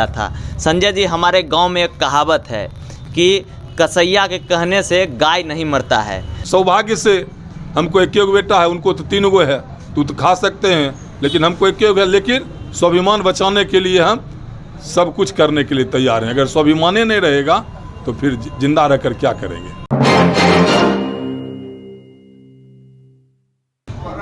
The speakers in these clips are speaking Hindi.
था। संजय जी, हमारे गांव में एक कहावत है कि कसैया के कहने से गाय नहीं मरता है। सौभाग्य से हमको एक बेटा है, उनको तो 3 गो है, तो खा सकते हैं, लेकिन हमको एक है। लेकिन स्वाभिमान बचाने के लिए हम सब कुछ करने के लिए तैयार हैं। अगर स्वाभिमान ही नहीं रहेगा तो फिर जिंदा रहकर क्या करेंगे।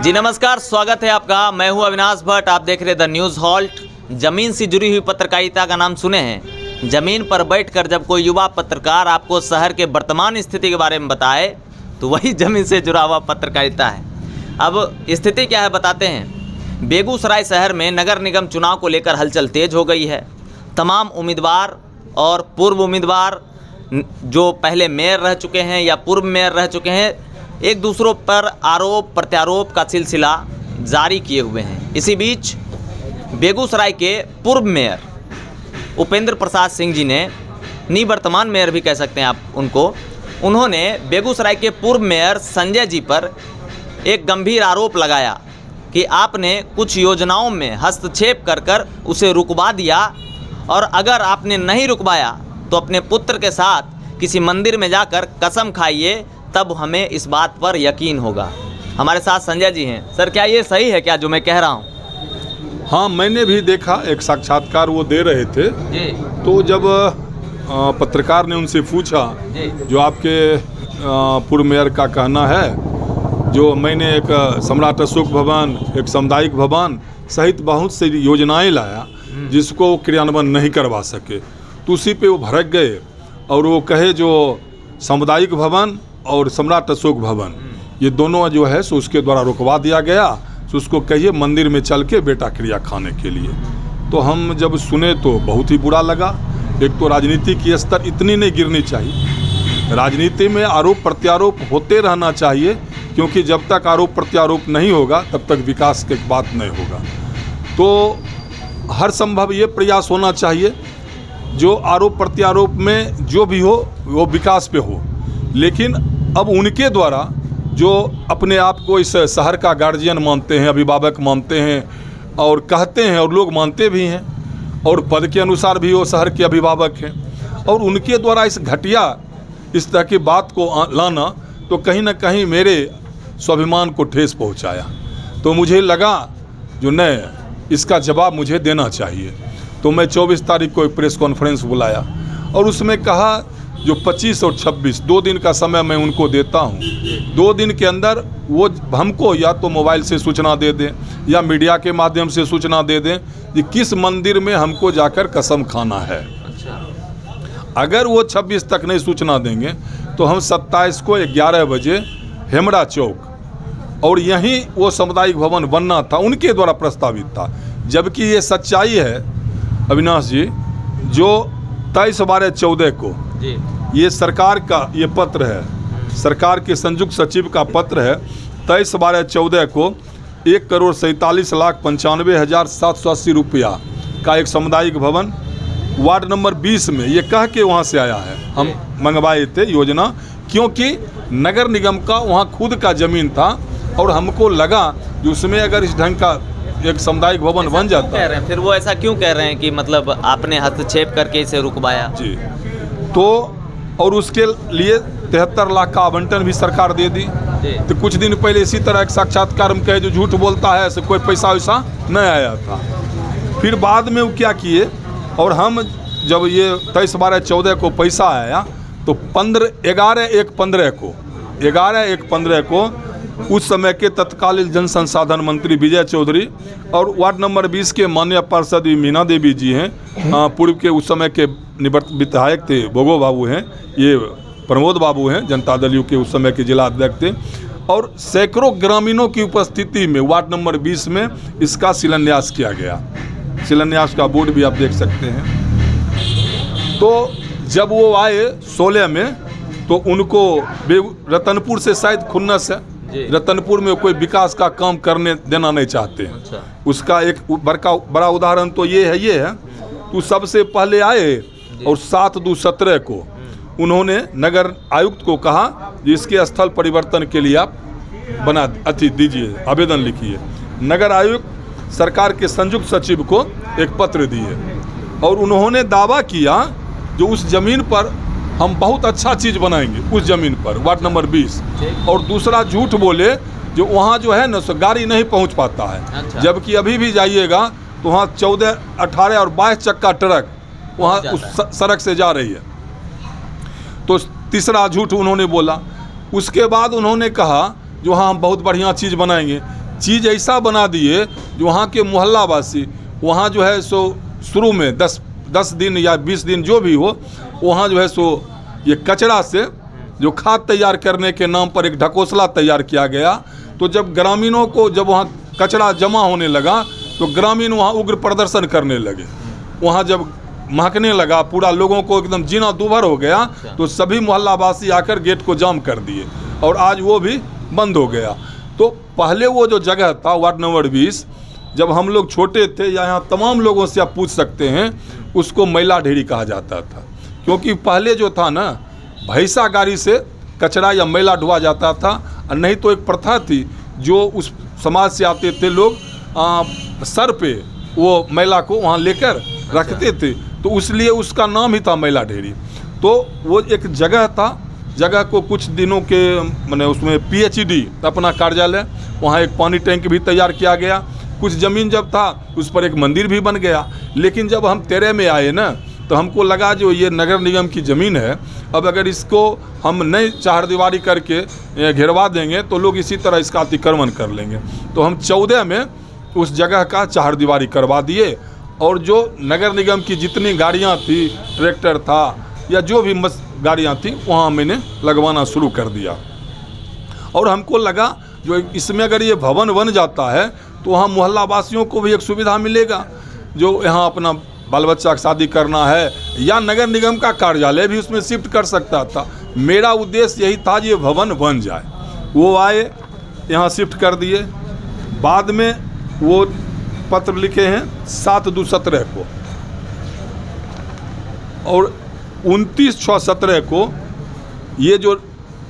जी नमस्कार, स्वागत है आपका। मैं हूं अविनाश भट्ट, आप देख रहे द न्यूज़ हॉल्ट। जमीन से जुड़ी हुई पत्रकारिता का नाम सुने हैं। जमीन पर बैठकर जब कोई युवा पत्रकार आपको शहर के वर्तमान स्थिति के बारे में बताए तो वही जमीन से जुड़ा हुआ पत्रकारिता है। अब स्थिति क्या है बताते हैं। बेगूसराय शहर में नगर निगम चुनाव को लेकर हलचल तेज हो गई है। तमाम उम्मीदवार और पूर्व उम्मीदवार जो पहले मेयर रह चुके हैं या पूर्व मेयर रह चुके हैं, एक दूसरों पर आरोप प्रत्यारोप का सिलसिला जारी किए हुए हैं। इसी बीच बेगूसराय के पूर्व मेयर उपेंद्र प्रसाद सिंह जी ने, निवर्तमान मेयर भी कह सकते हैं आप उनको, उन्होंने बेगूसराय के पूर्व मेयर संजय जी पर एक गंभीर आरोप लगाया कि आपने कुछ योजनाओं में हस्तक्षेप कर उसे रुकवा दिया, और अगर आपने नहीं रुकवाया तो अपने पुत्र के साथ किसी मंदिर में जाकर कसम खाइए, तब हमें इस बात पर यकीन होगा। हमारे साथ संजय जी हैं। सर, क्या ये सही है क्या जो मैं कह रहा हूँ? हाँ, मैंने भी देखा, एक साक्षात्कार वो दे रहे थे जी। तो जब पत्रकार ने उनसे पूछा जो आपके पूर्व मेयर का कहना है, जो मैंने एक सम्राट अशोक भवन, एक सामुदायिक भवन सहित बहुत सी योजनाएं लाया जिसको क्रियान्वयन नहीं करवा सके, तो उसी पे वो भड़क गए और वो कहे जो सामुदायिक भवन और सम्राट अशोक भवन ये दोनों जो है सो उसके द्वारा रुकवा दिया गया, तो उसको कहिए मंदिर में चल के बेटा क्रिया खाने के लिए। तो हम जब सुने तो बहुत ही बुरा लगा। एक तो राजनीति की स्तर इतनी नहीं गिरनी चाहिए, राजनीति में आरोप प्रत्यारोप होते रहना चाहिए, क्योंकि जब तक आरोप प्रत्यारोप नहीं होगा तब तक विकास की बात नहीं होगा। तो हर संभव ये प्रयास होना चाहिए जो आरोप प्रत्यारोप में जो भी हो वो विकास पे हो। लेकिन अब उनके द्वारा जो अपने आप को इस शहर का गार्जियन मानते हैं, अभिभावक मानते हैं और कहते हैं, और लोग मानते भी हैं, और पद के अनुसार भी वो शहर के अभिभावक हैं, और उनके द्वारा इस घटिया इस तरह की बात को लाना तो कहीं ना कहीं मेरे स्वाभिमान को ठेस पहुंचाया। तो मुझे लगा जो नहीं, इसका जवाब मुझे देना चाहिए। तो मैं 24 तारीख को एक प्रेस कॉन्फ्रेंस बुलाया और उसमें कहा जो 25 और 26 2 दिन का समय मैं उनको देता हूं। 2 दिन के अंदर वो हमको या तो मोबाइल से सूचना दे दें या मीडिया के माध्यम से सूचना दे दें कि किस मंदिर में हमको जाकर कसम खाना है। अगर वो 26 तक नहीं सूचना देंगे तो हम 27 को 11 बजे हेमड़ा चौक, और यहीं वो सामुदायिक भवन बनना था, उनके द्वारा प्रस्तावित था। जबकि ये सच्चाई है अविनाश जी, जो 23/12/14 को ये सरकार का ये पत्र है, सरकार के संयुक्त सचिव का पत्र है। 23/12/14 को 1,47,95,780 रुपया का एक सामुदायिक भवन वार्ड नंबर 20 में ये कह के वहाँ से आया है। हम मंगवाए थे योजना, क्योंकि नगर निगम का वहाँ खुद का ज़मीन था और हमको लगा कि उसमें अगर इस ढंग का एक सामुदायिक भवन बन जाता। कह रहे हैं फिर वो ऐसा क्यों कह रहे हैं कि मतलब आपने हस्तक्षेप करके इसे रुकवाया? जी, तो और उसके लिए 73 लाख का आवंटन भी सरकार दे दी। तो कुछ दिन पहले इसी तरह एक साक्षात्कार में कहे जो झूठ बोलता है, ऐसे कोई पैसा वैसा नहीं आया था। फिर बाद में वो क्या किए, और हम जब ये 23/12/14 को पैसा आया तो 11/1/15 को उस समय के तत्कालीन जन संसाधन मंत्री विजय चौधरी और वार्ड नंबर 20 के माननीय पार्षद मीना देवी जी हैं, पूर्व के उस समय के विधायक थे भोगो बाबू हैं, ये प्रमोद बाबू हैं, जनता दल यू के उस समय के जिला अध्यक्ष थे, और सैकड़ों ग्रामीणों की उपस्थिति में वार्ड नंबर 20 में इसका शिलान्यास किया गया। शिलान्यास का बोर्ड भी आप देख सकते हैं। तो जब वो आए 16 में तो उनको रतनपुर से शायद खुन्नस है, रतनपुर में कोई विकास का काम करने देना नहीं चाहते हैं। अच्छा। उसका एक बड़ा उदाहरण तो ये है तो सबसे पहले आए और 7/2/17 को उन्होंने नगर आयुक्त को कहा कि इसके स्थल परिवर्तन के लिए आप दीजिए, आवेदन लिखिए। नगर आयुक्त सरकार के संयुक्त सचिव को एक पत्र दिए और उन्होंने दावा किया जो उस ज़मीन पर हम बहुत अच्छा चीज़ बनाएंगे, उस ज़मीन पर, वार्ड नंबर 20। और दूसरा झूठ बोले जो वहाँ जो है ना सो गाड़ी नहीं पहुँच पाता है। अच्छा। जबकि अभी भी जाइएगा तो वहाँ 14, 18 और 22 चक्का ट्रक वहाँ उस सड़क से जा रही है। तो तीसरा झूठ उन्होंने बोला। उसके बाद उन्होंने कहा जो हाँ हम बहुत बढ़िया चीज़ बनाएंगे। चीज़ ऐसा बना दिए जो वहाँ के मोहल्लावासी वहाँ जो है सो शुरू में 10 दिन या 20 दिन जो भी हो, वहाँ जो है सो ये कचरा से जो खाद तैयार करने के नाम पर एक ढकोसला तैयार किया गया। तो जब ग्रामीणों को जब वहाँ कचरा जमा होने लगा तो ग्रामीण वहाँ उग्र प्रदर्शन करने लगे। वहाँ जब महकने लगा, पूरा लोगों को एकदम जीना दूभर हो गया, तो सभी मोहल्लावासी आकर गेट को जाम कर दिए और आज वो भी बंद हो गया। तो पहले वो जो जगह था वार्ड नंबर 20, जब हम लोग छोटे थे या यहाँ तमाम लोगों से आप पूछ सकते हैं, उसको मैला ढेरी कहा जाता था। क्योंकि पहले जो था ना, भैंसा गाड़ी से कचरा या मैला ढोआ जाता था, और नहीं तो एक प्रथा थी जो उस समाज से आते थे लोग सर पे वो मैला को वहाँ लेकर रखते थे, तो इसलिए उसका नाम ही था मैला ढेरी। तो वो एक जगह था, जगह को कुछ दिनों के मैंने उसमें PhD अपना कार्यालय, वहाँ एक पानी टैंक भी तैयार किया गया। कुछ ज़मीन जब था उस पर एक मंदिर भी बन गया। लेकिन जब हम 13 में आए ना, तो हमको लगा जो ये नगर निगम की ज़मीन है, अब अगर इसको हम नई चारदीवारी करके घेरवा देंगे तो लोग इसी तरह इसका अतिक्रमण कर लेंगे। तो हम 14 में उस जगह का चारदीवारी करवा दिए, और जो नगर निगम की जितनी गाड़ियाँ थी, ट्रैक्टर था या जो भी गाड़ियाँ थी, वहाँ मैंने लगवाना शुरू कर दिया। और हमको लगा जो इसमें अगर ये भवन बन जाता है तो वहाँ मोहल्ला वासियों को भी एक सुविधा मिलेगा, जो यहाँ अपना बाल बच्चा की शादी करना है, या नगर निगम का कार्यालय भी उसमें शिफ्ट कर सकता था। मेरा उद्देश्य यही था ये भवन बन जाए। वो आए, यहाँ शिफ्ट कर दिए। बाद में वो पत्र लिखे हैं 7/2/17 को, और 29/6/17 को ये जो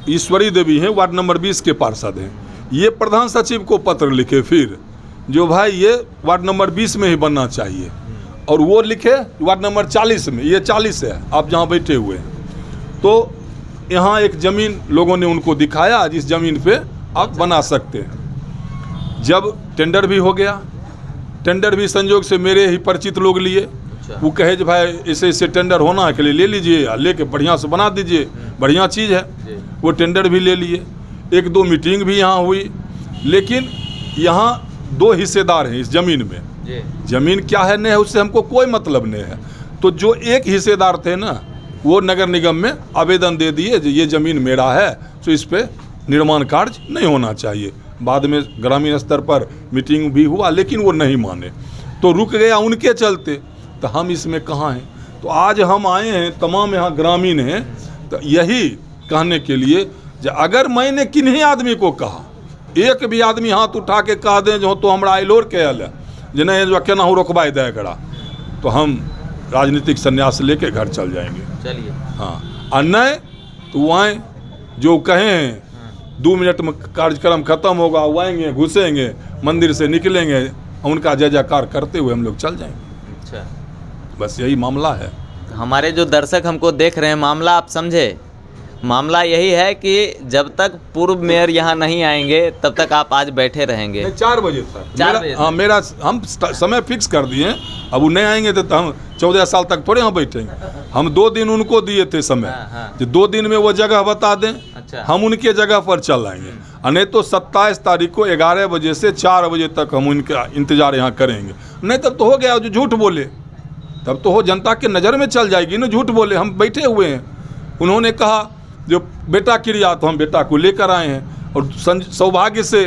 ईश्वरी देवी हैं वार्ड नंबर 20 के पार्षद हैं, ये प्रधान सचिव को पत्र लिखे फिर जो भाई ये वार्ड नंबर 20 में ही बनना चाहिए, और वो लिखे वार्ड नंबर 40 में, ये 40 है आप जहाँ बैठे हुए हैं। तो यहाँ एक ज़मीन लोगों ने उनको दिखाया जिस ज़मीन पे आप बना सकते हैं। जब टेंडर भी हो गया, टेंडर भी संयोग से मेरे ही परिचित लोग लिए। वो कहे जो भाई ऐसे ऐसे टेंडर होना है, के लिए ले लीजिए, लेके बढ़िया से बना दीजिए, बढ़िया चीज़ है। वो टेंडर भी ले लिए। 1-2 मीटिंग भी यहाँ हुई। लेकिन यहाँ 2 हिस्सेदार हैं इस ज़मीन में। ज़मीन क्या है नहीं है उससे हमको कोई मतलब नहीं है। तो जो एक हिस्सेदार थे ना, वो नगर निगम में आवेदन दे दिए जो ये ज़मीन मेरा है, तो इस पर निर्माण कार्य नहीं होना चाहिए। बाद में ग्रामीण स्तर पर मीटिंग भी हुआ, लेकिन वो नहीं माने, तो रुक गया उनके चलते। तो हम इसमें कहाँ हैं? तो आज हम आए हैं, तमाम यहाँ ग्रामीण हैं, तो यही कहने के लिए जो अगर मैंने किन्हीं आदमी को कहा, एक भी आदमी हाथ उठा के कह दें जो तो हमरा अलोर के है जिन्हें जो केना हो रोकवाई दे करा, तो हम राजनीतिक संन्यास लेके घर चल जाएंगे। चलिए। हाँ, और नहीं तो वो आए जो कहें 2 मिनट में कार्यक्रम खत्म होगा, वो आएंगे, घुसेंगे, मंदिर से निकलेंगे, उनका जय जयकार करते हुए हम लोग चल जाएंगे। अच्छा, बस यही मामला है। हमारे जो दर्शक हमको देख रहे हैं, मामला आप समझे। मामला यही है कि जब तक पूर्व मेयर यहाँ नहीं आएंगे तब तक आप आज बैठे रहेंगे। 4 बजे तक। 4 बजे। हाँ, मेरा हम समय फिक्स कर दिए। अब वो नहीं आएंगे तो हम 14 साल तक थोड़े यहाँ बैठेंगे। हम 2 दिन उनको दिए थे समय, जो 2 दिन में वो जगह बता दें। अच्छा। हम उनके जगह पर चल आएंगे। नहीं तो 27 तारीख को 11 बजे से 4 बजे तक हम उनका इंतजार यहाँ करेंगे। नहीं तब तो हो गया जो झूठ बोले, तब तो हो जनता के नज़र में चल जाएगी ना, झूठ बोले। हम बैठे हुए हैं, उन्होंने कहा जो बेटा क्रिया, तो हम बेटा को लेकर आए हैं। और सौभाग्य से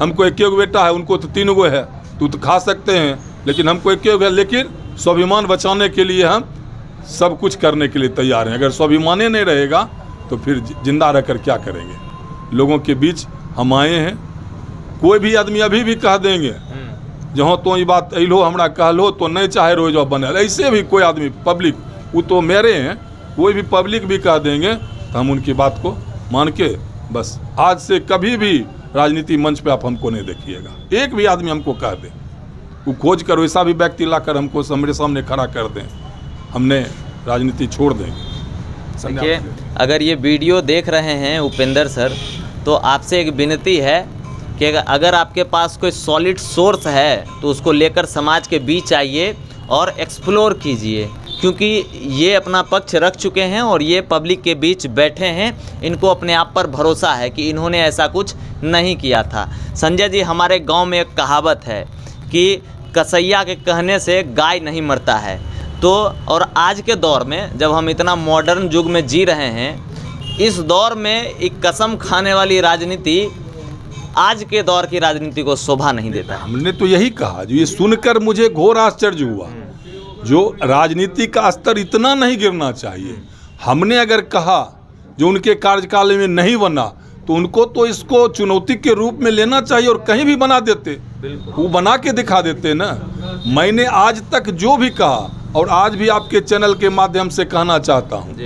हमको 1 बेटा है, उनको तो 3 गो है, तो खा सकते हैं, लेकिन हमको 1 है। लेकिन स्वाभिमान बचाने के लिए हम सब कुछ करने के लिए तैयार हैं। अगर स्वाभिमान ही नहीं रहेगा तो फिर जिंदा रहकर क्या करेंगे? लोगों के बीच हम आए हैं। कोई भी आदमी अभी भी कह देंगे जहाँ तो ये बात अलो हमरा कहलो तो नहीं चाहे रोज बने, ऐसे भी कोई आदमी पब्लिक, वो तो मेरे हैं, कोई भी पब्लिक भी कह देंगे तो हम उनकी बात को मान के बस आज से कभी भी राजनीति मंच पे आप हमको नहीं देखिएगा। एक भी आदमी हमको कह दे वो खोज कर वैसा भी व्यक्ति लाकर हमको हमारे सामने खड़ा कर दें, हमने राजनीति छोड़ देंगे। देखिए, अगर ये वीडियो देख रहे हैं उपेंद्र सर, तो आपसे एक विनती है कि अगर आपके पास कोई सॉलिड सोर्स है तो उसको लेकर समाज के बीच आइए और एक्सप्लोर कीजिए, क्योंकि ये अपना पक्ष रख चुके हैं और ये पब्लिक के बीच बैठे हैं। इनको अपने आप पर भरोसा है कि इन्होंने ऐसा कुछ नहीं किया था। संजय जी, हमारे गांव में एक कहावत है कि कसैया के कहने से गाय नहीं मरता है। तो और आज के दौर में जब हम इतना मॉडर्न युग में जी रहे हैं, इस दौर में एक कसम खाने वाली राजनीति आज के दौर की राजनीति को शोभा नहीं देता है। हमने तो यही कहा, जो ये सुनकर मुझे घोर आश्चर्य हुआ, जो राजनीति का स्तर इतना नहीं गिरना चाहिए। हमने अगर कहा जो उनके कार्यकाल में नहीं बना, तो उनको तो इसको चुनौती के रूप में लेना चाहिए और कहीं भी बना देते, वो बना के दिखा देते ना। मैंने आज तक जो भी कहा और आज भी आपके चैनल के माध्यम से कहना चाहता हूँ,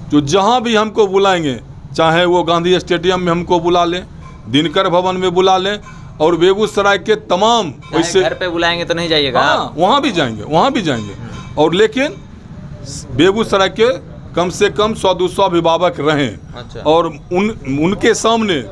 जो जहाँ भी हमको बुलाएंगे, चाहे वो गांधी स्टेडियम में हमको बुला लें, दिनकर भवन में बुला लें, और बेगूसराय के तमाम वैसे घर पे बुलाएंगे तो नहीं जाइएगा। हाँ, वहाँ भी जाएंगे और लेकिन बेगूसराय के कम से कम 100-200 अभिभावक रहें। अच्छा। और उनके सामने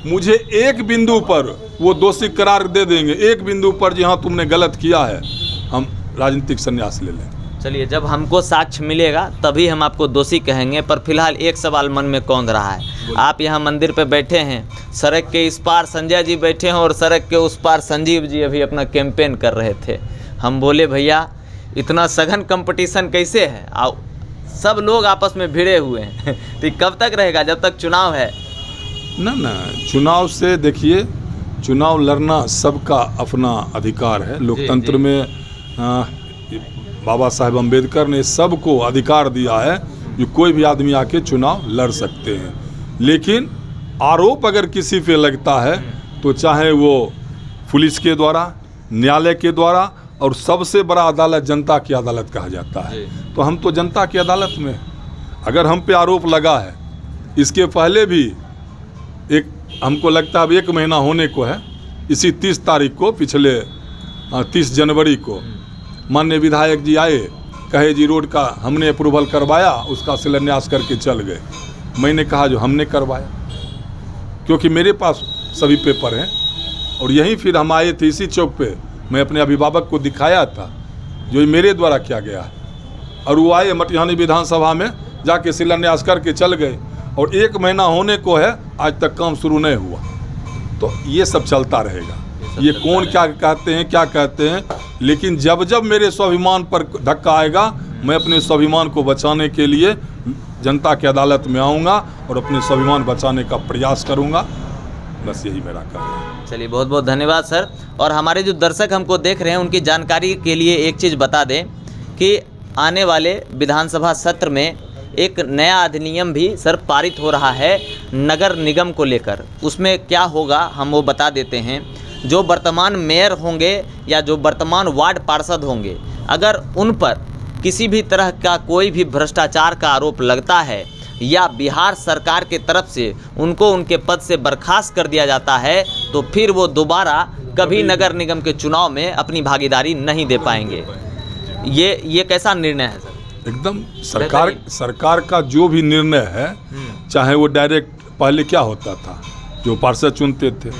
मुझे एक बिंदु पर वो दोषी करार दे देंगे, एक बिंदु पर जहाँ तुमने गलत किया है, हम राजनीतिक संन्यास ले लें। चलिए, जब हमको साक्ष्य मिलेगा तभी हम आपको दोषी कहेंगे। पर फिलहाल एक सवाल मन में कौंध रहा है। आप यहाँ मंदिर पे बैठे हैं, सड़क के इस पार संजय जी बैठे हैं और सड़क के उस पार संजीव जी अभी अपना कैंपेन कर रहे थे। हम बोले भैया इतना सघन कंपटीशन कैसे है, आओ सब लोग आपस में भिड़े हुए हैं तो कब तक रहेगा, जब तक चुनाव है? ना, चुनाव से देखिए, चुनाव लड़ना सबका अपना अधिकार है। लोकतंत्र में बाबा साहेब अम्बेडकर ने सबको अधिकार दिया है कि कोई भी आदमी आके चुनाव लड़ सकते हैं। लेकिन आरोप अगर किसी पे लगता है तो चाहे वो पुलिस के द्वारा, न्यायालय के द्वारा, और सबसे बड़ा अदालत जनता की अदालत कहा जाता है, तो हम तो जनता की अदालत में, अगर हम पे आरोप लगा है, इसके पहले भी एक हमको लगता है अब 1 महीना होने को है, इसी 30 तारीख को, पिछले 30 जनवरी को माननीय विधायक जी आए, कहे जी रोड का हमने अप्रूवल करवाया, उसका शिलान्यास करके चल गए। मैंने कहा जो हमने करवाया, क्योंकि मेरे पास सभी पेपर हैं। और यहीं फिर हम आए थे इसी चौक पे, मैं अपने अभिभावक को दिखाया था जो मेरे द्वारा किया गया है, और वो आए मटिहानी विधानसभा में जाके शिलान्यास करके चल गए। और 1 महीना होने को है, आज तक काम शुरू नहीं हुआ। तो ये सब चलता रहेगा, ये कौन क्या कहते हैं, लेकिन जब जब मेरे स्वाभिमान पर धक्का आएगा, मैं अपने स्वाभिमान को बचाने के लिए जनता की अदालत में आऊँगा और अपने स्वाभिमान बचाने का प्रयास करूँगा। बस यही मेरा काम है। चलिए, बहुत बहुत धन्यवाद सर। और हमारे जो दर्शक हमको देख रहे हैं उनकी जानकारी के लिए एक चीज़ बता दें कि आने वाले विधानसभा सत्र में एक नया अधिनियम भी सर पारित हो रहा है नगर निगम को लेकर। उसमें क्या होगा हम वो बता देते हैं। जो वर्तमान मेयर होंगे या जो वर्तमान वार्ड पार्षद होंगे, अगर उन पर किसी भी तरह का कोई भी भ्रष्टाचार का आरोप लगता है या बिहार सरकार के तरफ से उनको उनके पद से बर्खास्त कर दिया जाता है, तो फिर वो दोबारा कभी नगर निगम के चुनाव में अपनी भागीदारी नहीं दे पाएंगे। ये कैसा निर्णय है सर? एकदम सरकार का जो भी निर्णय है, चाहे वो डायरेक्ट, पहले क्या होता था जो पार्षद चुनते थे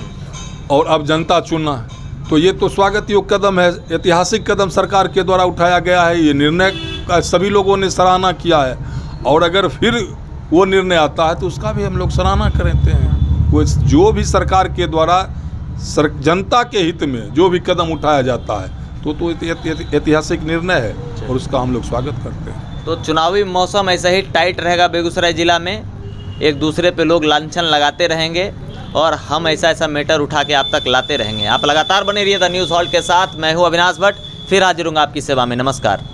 और अब जनता चुनना है, तो ये तो स्वागत योग्य कदम है, ऐतिहासिक कदम सरकार के द्वारा उठाया गया है। ये निर्णय का सभी लोगों ने सराहना किया है, और अगर फिर वो निर्णय आता है तो उसका भी हम लोग सराहना करते हैं। वो जो भी सरकार के द्वारा जनता के हित में जो भी कदम उठाया जाता है तो ऐतिहासिक निर्णय है और उसका हम लोग स्वागत करते हैं। तो चुनावी मौसम ऐसा ही टाइट रहेगा बेगूसराय जिला में, एक दूसरे पे लोग लांछन लगाते रहेंगे और हम ऐसा मैटर उठा के आप तक लाते रहेंगे। आप लगातार बने रहिए द न्यूज़ हॉल्ट के साथ। मैं हूँ अविनाश भट्ट, फिर हाजिर हूँ आपकी सेवा में। नमस्कार।